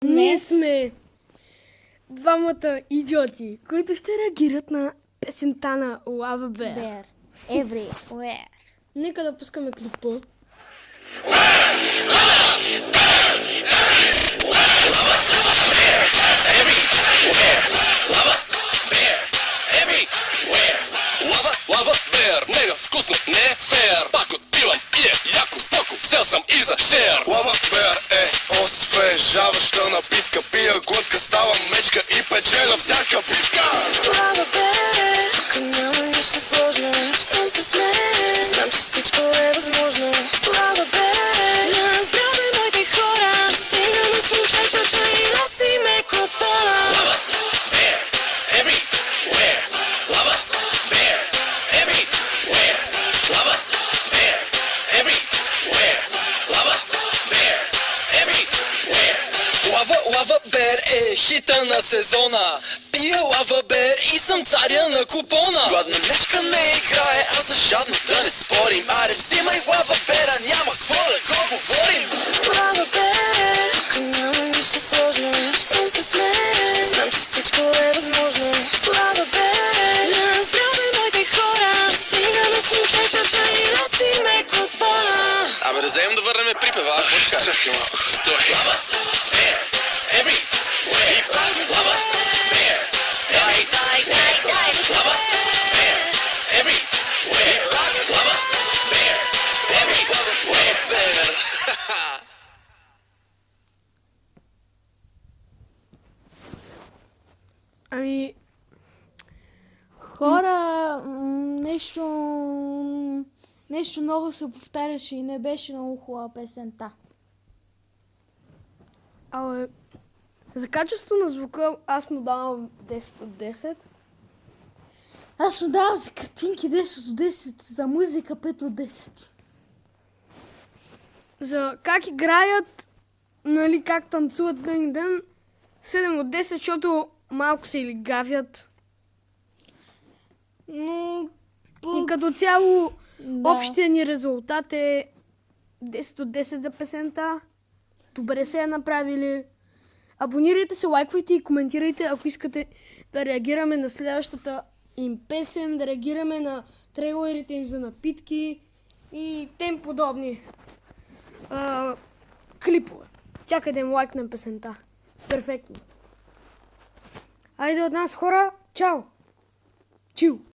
Ние сме двамата идиоти, които ще реагират на песента на Lava Bear. Bear. Everywhere. Нека да пускаме клипа. Lava Bear, мега вкусно, не фер. Пак отбивам и е яко стоко, сел съм и за шер. Lava Bear е освежаваща напитка. Пия глътка, става мечка и печеля всяка битка. Lava Bear, тук няма нищо сложно. Щом сте с мен, знам, че всичко е възможно. С Lava Bear, на здраве, моите хора. Пристигаме с момчетата и носиме купона. Lava Bear, everywhere. Lava Bear, everywhere. Lava Bear, everywhere. Lava Bear, everywhere. Lava Bear е хита на сезона. Пия Lava Bear и съм царя на купона. Гладна мечка не играе, а за жадно да не спорим. Аре, взимай Lava Bear, няма какво да го говорим. Lava Bear, тук няма нищо сложно. Щом сте с мен, знам, че всичко е възможно. С Lava Bear, на здраве, моите хора. Пристигаме с момчетата и носиме купона. Абе, да вземем да върнем припева, какво ще кажеш? Чакай малко. Стой. Lava Bear, everywhere. Lava Bear, everywhere. Lava Bear, everywhere. Lava Bear, everywhere. Ами, Хора, нещо много се повтаряше и не беше много хубава песента. абе, за качество на звука аз му давам 10 от 10. Аз му давам за картинки 10 от 10, за музика 5 от 10. За как играят, нали, как танцуват ден ден, 7 от 10, защото малко се лигавят. Но... И като цяло, Да. общия ни резултат е 10 от 10 за песента. Добре се я направили. Абонирайте се, лайквайте и коментирайте, ако искате да реагираме на следващата им песен, да реагираме на трейлерите им за напитки и тем подобни клипове. Чакай да им лайкнем песента. Перфектно. Айде от нас, хора. Чао! Чил!